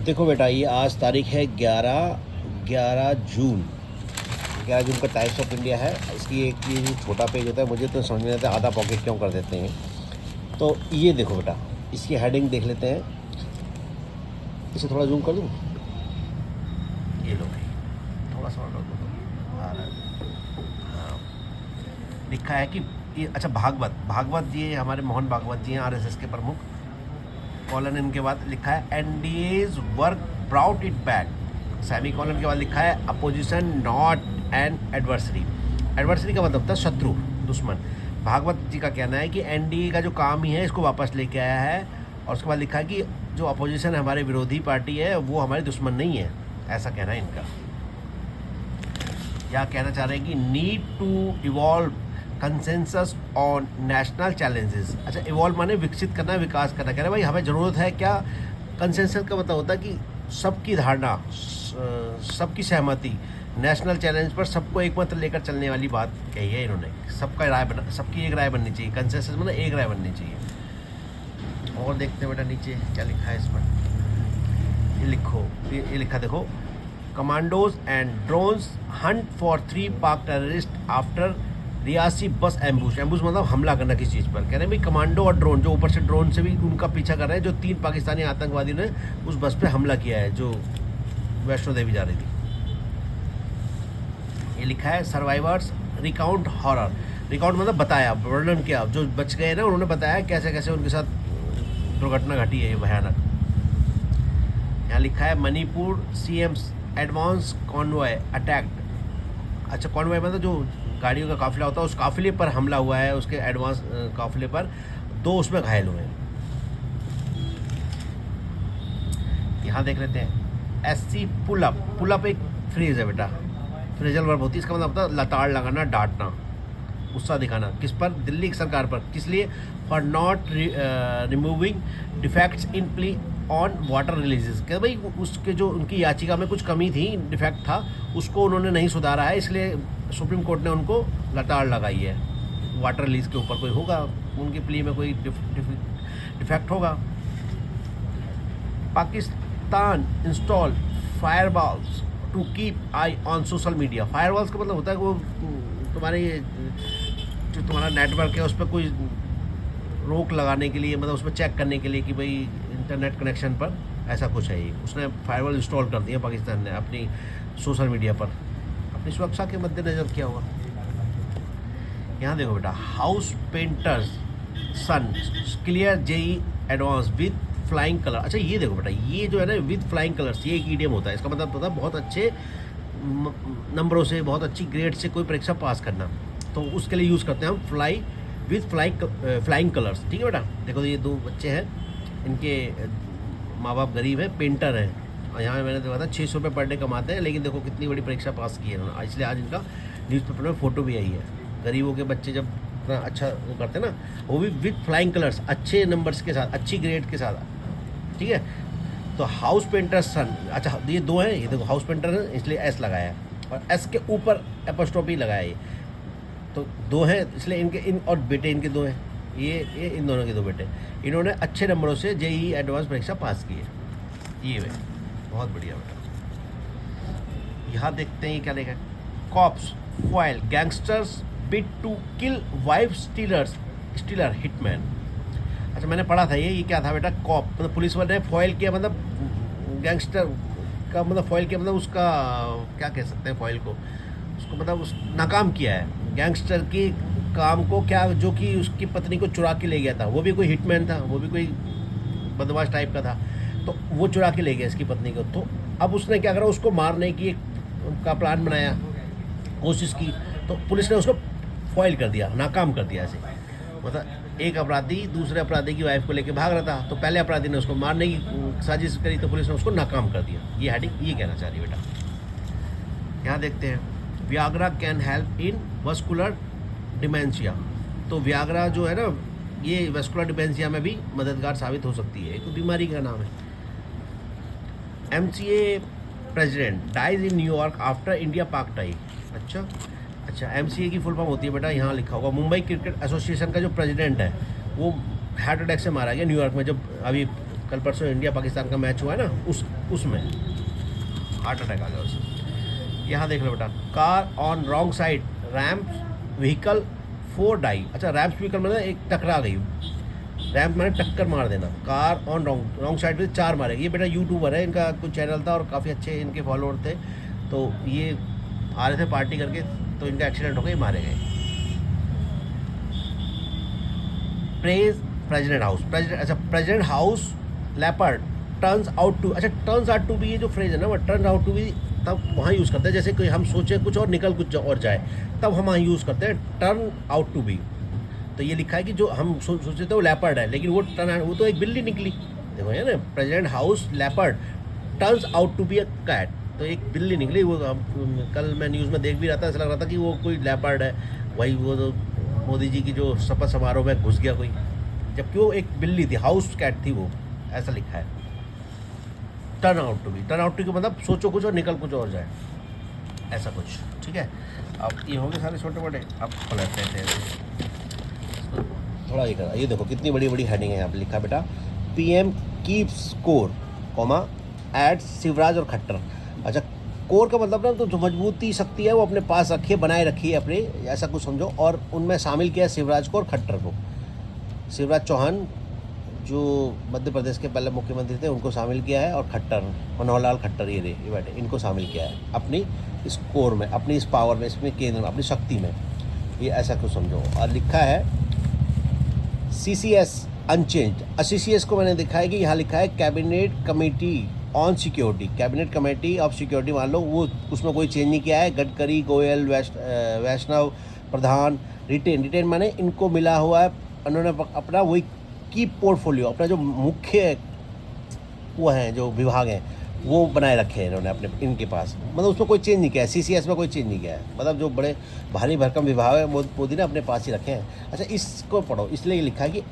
देखो बेटा, ये आज तारीख है 11 जून। 11 जून का टाइम्स ऑफ इंडिया है। इसकी एक ये जो छोटा पेज होता है, मुझे तो समझ नहीं आता आधा पॉकेट क्यों कर देते हैं। तो ये देखो बेटा, इसकी हेडिंग देख लेते हैं। इसे थोड़ा जूम कर दूँ, ये लो भाई, थोड़ा सा और कर दो तो आ रहा है। हाँ, लिखा है कि ये अच्छा भागवत जी, हमारे मोहन भागवत जी हैं, आरएसएस के प्रमुख। कॉलन इनके बाद लिखा है NDA's work brought it back. Semi colon के बाद लिखा है opposition not an adversary. Adversary का मतलब था शत्रु, दुश्मन। भागवत जी का कहना है कि एनडीए का जो काम ही है इसको वापस लेके आया है। और उसके बाद लिखा है कि जो अपोजिशन है, हमारे विरोधी पार्टी है, वो हमारे दुश्मन नहीं है, ऐसा कहना है इनका। क्या कहना चाह रहे हैं कि need to evolve consensus on national challenges. अच्छा, इवॉल्व माने विकसित करना, विकास करना। कह रहे भाई हमें ज़रूरत है क्या। कंसेंसस का मतलब होता है कि सबकी धारणा, सबकी सहमति, नेशनल चैलेंज पर सबको एक मत लेकर चलने वाली बात कही है इन्होंने। सबकी एक राय बननी चाहिए। कंसेंसस मतलब एक राय बननी चाहिए। और देखते हैं बेटा नीचे क्या लिखा है इस पर। ये लिखा देखो, commandos and drones Hunt for 3 पाक टेररिस्ट आफ्टर रियासी बस एम्बुश। एम्बुश मतलब हमला करना किसी चीज़ पर। कह रहे हैं भाई कमांडो और ड्रोन, जो ऊपर से ड्रोन से भी उनका पीछा कर रहे हैं, जो 3 पाकिस्तानी आतंकवादियों ने उस बस पे हमला किया है जो वैष्णो देवी जा रही थी। ये लिखा है सर्वाइवर्स रिकाउंट हॉरर। रिकाउंट मतलब बताया, वर्णन किया। जो बच गए ना, उन्होंने बताया कैसे कैसे उनके साथ दुर्घटना घटी है ये भयानक। यहाँ लिखा है Manipur CM's advance convoy attacked. अच्छा, कॉन्वॉय मतलब जो गाड़ियों का काफिला होता है, उस काफिले पर हमला हुआ है, उसके एडवांस काफिले पर। 2 उसमें घायल हुए हैं। यहाँ देख लेते हैं एससी पुल अप एक फ्रेज है बेटा, फ्रेजल वर्ब होती है। इसका मतलब होता है लताड़ लगाना, डांटना, गुस्सा दिखाना। किस पर? दिल्ली की सरकार पर। किस लिए? For not removing defects in plea on water releases. क्या भाई उसके जो उनकी याचिका में कुछ कमी थी, डिफेक्ट था, उसको उन्होंने नहीं सुधारा है, इसलिए सुप्रीम कोर्ट ने उनको लताड़ लगाई है। वाटर रिलीज के ऊपर कोई होगा, उनकी प्ली में कोई डिफेक्ट होगा। Pakistan install firewalls to keep eye on social media. Firewalls का मतलब होता है कि वो तुम्हारे जो तुम्हारा नेटवर्क है उस पर कोई रोक लगाने के लिए, मतलब उस पर चेक करने के लिए कि भाई इंटरनेट कनेक्शन पर ऐसा कुछ है। ये उसने फायरवॉल इंस्टॉल कर दिया पाकिस्तान ने अपनी सोशल मीडिया पर, अपनी सुरक्षा के मद्देनजर किया होगा। यहाँ देखो बेटा, house painters son clear JEE advance with flying colour. अच्छा ये देखो बेटा, ये जो है ना विद फ्लाइंग कलर्स, ये एक ईडियम होता है। इसका मतलब होता है बहुत अच्छे नंबरों से, बहुत अच्छी ग्रेड से कोई परीक्षा पास करना। तो उसके लिए यूज़ करते हैं हम फ्लाइंग कलर्स। ठीक है बेटा। देखो ये 2 बच्चे हैं, इनके माँ बाप गरीब हैं, पेंटर हैं, और यहाँ मैंने देखा था 600 रुपये पर डे कमाते हैं, लेकिन देखो कितनी बड़ी परीक्षा पास की है उन्होंने। इसलिए आज इनका न्यूज़पेपर में फ़ोटो भी आई है। गरीबों के बच्चे जब इतना अच्छा वो करते हैं ना, वो भी विद फ्लाइंग कलर्स, अच्छे नंबर्स के साथ, अच्छी ग्रेड के साथ। ठीक है। तो हाउस पेंटर सन, अच्छा ये 2 हैं, ये देखो हाउस पेंटर है इसलिए एस लगाया है, और एस के ऊपर एपोस्ट्रोफी लगाया है। तो 2 हैं इसलिए इनके और बेटे इनके 2 हैं। ये इन दोनों के 2 बेटे, इन्होंने अच्छे नंबरों से जेईई एडवांस परीक्षा पास की है। ये वे बहुत बढ़िया बेटा। यहाँ देखते हैं क्या लिखा है, cops foil gangsters bid to kill wife stealer hitman. अच्छा मैंने पढ़ा था ये क्या था बेटा, कॉप मतलब पुलिस वाले ने फॉइल किया, मतलब गैंगस्टर का मतलब फॉइल किया, मतलब उसका क्या कह सकते हैं फॉइल को, उसको मतलब उस नाकाम किया है गैंगस्टर की काम को। क्या, जो कि उसकी पत्नी को चुरा के ले गया था, वो भी कोई हिटमैन था, वो भी कोई बदमाश टाइप का था, तो वो चुरा के ले गया इसकी पत्नी को। तो अब उसने क्या करा, उसको मारने की का प्लान बनाया, कोशिश की, तो पुलिस ने उसको फॉइल कर दिया, नाकाम कर दिया ऐसे। मतलब एक अपराधी दूसरे अपराधी की वाइफ को लेकर भाग रहा था, तो पहले अपराधी ने उसको मारने की साजिश करी, तो पुलिस ने उसको नाकाम कर दिया। ये हेडिंग ये कहना चाह रही है बेटा। यहाँ देखते हैं, Viagra can help in vascular dementia. तो वियाग्रा जो है ना, ये वस्कुलर डिमेंशिया में भी मददगार साबित हो सकती है। एक बीमारी का नाम है। MCA president dies in New York after India पाक टाई। अच्छा एमसीए की फुल फॉर्म होती है बेटा, यहाँ लिखा होगा। मुंबई क्रिकेट एसोसिएशन का जो प्रेसिडेंट है वो हार्ट अटैक से मारा गया न्यूयॉर्क में, जब अभी कल परसों इंडिया पाकिस्तान का मैच हुआ है ना, उसमें हार्ट अटैक आ गया उसे। यहाँ देख लो बेटा, car on wrong side rams vehicle 4 die. अच्छा, रैम्प व्हीकल मतलब एक टकरा गई, रैम्प मैंने टक्कर मार देना। कार ऑन रॉन्ग साइड पे 4 मारे। ये बेटा यूट्यूबर है, इनका कुछ चैनल था और काफ़ी अच्छे इनके फॉलोअर थे, तो ये आ रहे थे पार्टी करके, तो इनका एक्सीडेंट हो गया, मारे गए। Prez president house, president house leopard turns out to. अच्छा, टर्न्स आउट टू बी, ये जो फ्रेज है ना, वो टर्न आउट टू बी तब वहाँ यूज़ करते हैं, जैसे कोई हम सोचे कुछ और निकल कुछ और जाए, तब हम वहाँ यूज़ करते हैं टर्न आउट टू बी। तो ये लिखा है कि जो हम सोचे थे वो लेपर्ड है, लेकिन वो तो एक बिल्ली निकली। देखो है ना, president house leopard turns out to be a cat, तो एक बिल्ली निकली। वो कल मैं न्यूज़ में देख भी रहा था, ऐसा लग रहा था कि वो कोई लेपर्ड है, वही वो तो मोदी जी की जो शपथ समारोह में घुस गया कोई, जबकि वो एक बिल्ली थी, हाउस कैट थी वो, ऐसा लिखा है। Turn out to be, turn out to be मतलब सोचो कुछ और निकल कुछ और जाए, ऐसा कुछ। ठीक है, अब ये हो गए सारे छोटे मोटे। अब पलट लेते हैं थोड़ा, ये करा, ये देखो कितनी बड़ी बड़ी हेडिंग है यहाँ पे लिखा बेटा, PM keep score comma at Shivraj और खट्टर। अच्छा, कोर का मतलब ना तो जो मजबूती शक्ति है वो अपने पास रखिए, बनाए रखिए अपने, ऐसा कुछ समझो। और उनमें शामिल किया शिवराज को और खट्टर को। शिवराज चौहान जो मध्य प्रदेश के पहले मुख्यमंत्री थे, उनको शामिल किया है, और खट्टर मनोहर लाल खट्टर ये बैठे, इनको शामिल किया है अपनी इस कोर में, अपनी इस पावर में, इसमें केंद्र में, अपनी शक्ति में, ये ऐसा कुछ समझो। और लिखा है CCS अनचेंज। CCS को मैंने दिखा है कि यहाँ लिखा है cabinet committee on security, cabinet committee of security मान लो, वो उसमें कोई चेंज नहीं किया है। गडकरी, गोयल, वैष्णव, प्रधान, रिटेन माने इनको मिला हुआ है, उन्होंने अपना वही की पोर्टफोलियो, अपना जो मुख्य वो हैं जो विभाग हैं वो बनाए रखे हैं इन्होंने अपने, इनके पास, मतलब उसमें कोई चेंज नहीं किया है। CCS में कोई चेंज नहीं किया है, मतलब जो बड़े भारी भरकम विभाग है मोदी ने अपने पास ही रखे हैं। अच्छा, इसको पढ़ो, इसलिए लिखा है कि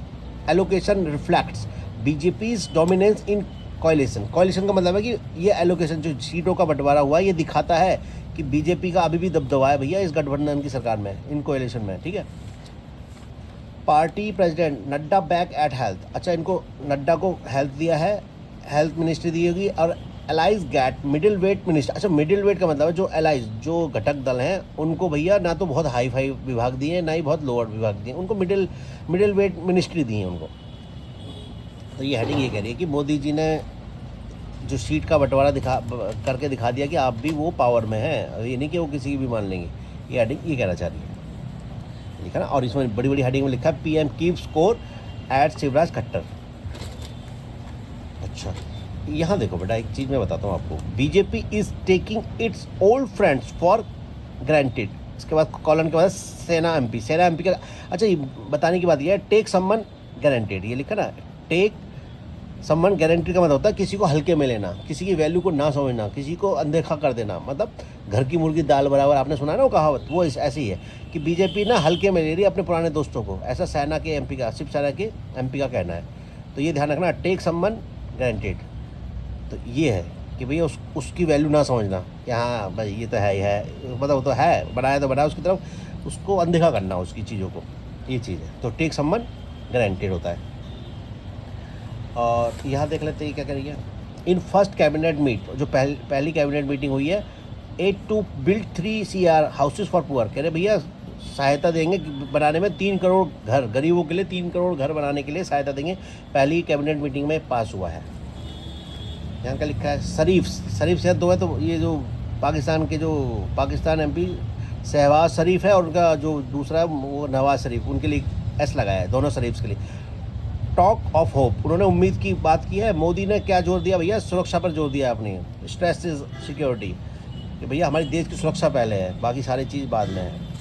एलोकेशन रिफ्लेक्ट्स बीजेपीज डोमिनेंस इन कोalition। कोalition का मतलब है कि ये एलोकेशन जो सीटों का बंटवारा हुआ है, ये दिखाता है कि बीजेपी का अभी भी दबदबा है भैया इस गठबंधन की सरकार में, इन कोalition में। ठीक है, party president Nadda back at health. अच्छा, इनको नड्डा को हेल्थ दिया है, हेल्थ मिनिस्ट्री दी होगी। और allies get middle weight minister. अच्छा, मिडिल वेट का मतलब है जो एलाइज, जो घटक दल हैं, उनको भैया ना तो बहुत हाई फाई विभाग दिए, ना ही बहुत लोअर विभाग दिए, उनको मिडिल वेट मिनिस्ट्री दी है उनको। तो ये हेडिंग ये कह रही है कि मोदी जी ने जो सीट का बंटवारा करके दिखा दिया कि आप भी वो पावर में हैं, ये नहीं कि वो किसी की भी मान लेंगे। ये हेडिंग ये कहना चाह रही है, लिखा ना। और इसमें बड़ी बड़ी हेडिंग में लिखा है PM keep score at Shivraj Khattar. अच्छा, यहाँ देखो बेटा, एक चीज़ मैं बताता हूँ आपको, BJP is taking it's old friends for granted. इसके बाद कॉलन के बाद सेना MP का। अच्छा, ये बताने की बात यह है, टेक समवन गारंटेड, ये लिखा ना, टेक सम्मान गारंटी का मतलब होता है किसी को हल्के में लेना, किसी की वैल्यू को ना समझना, किसी को अनदेखा कर देना, मतलब घर की मुर्गी दाल बराबर, आपने सुना है ना वो कहावत, वो ऐसी ही है कि बीजेपी ना हल्के में ले रही है अपने पुराने दोस्तों को, ऐसा सेना के MP का, शिव सेना के MP का कहना है। तो ये ध्यान रखना, टेक सम्मान गारंटेड, तो ये है कि भैया उसकी वैल्यू ना समझना कि हाँ भाई ये तो है ही है, मतलब वो तो है, बनाया तो बनाया, उसकी तरफ उसको अनदेखा करना उसकी चीज़ों को, ये चीज़ है। तो टेक सम्मान गारंटेड होता है। और यहाँ देख लेते हैं क्या करेंगे। इन फर्स्ट कैबिनेट मीट, जो पहली कैबिनेट मीटिंग हुई है, 8 to build 3 CR houses for poor. कह रहे भैया सहायता देंगे बनाने में 3 करोड़ घर, गरीबों के लिए 3 करोड़ घर बनाने के लिए सहायता देंगे। पहली कैबिनेट मीटिंग में पास हुआ है। यहाँ का लिखा है शरीफ से दो है, तो ये जो पाकिस्तान MP शहबाज शरीफ है, और उनका जो दूसरा है वो नवाज शरीफ, उनके लिए S लगाया है, दोनों शरीफ के लिए। टॉक ऑफ होप, उन्होंने उम्मीद की बात की है। मोदी ने क्या जोर दिया भैया, सुरक्षा पर जोर दिया अपनी, स्ट्रेस इज सिक्योरिटी, कि भैया हमारी देश की सुरक्षा पहले है, बाकी सारी चीज़ बाद में है।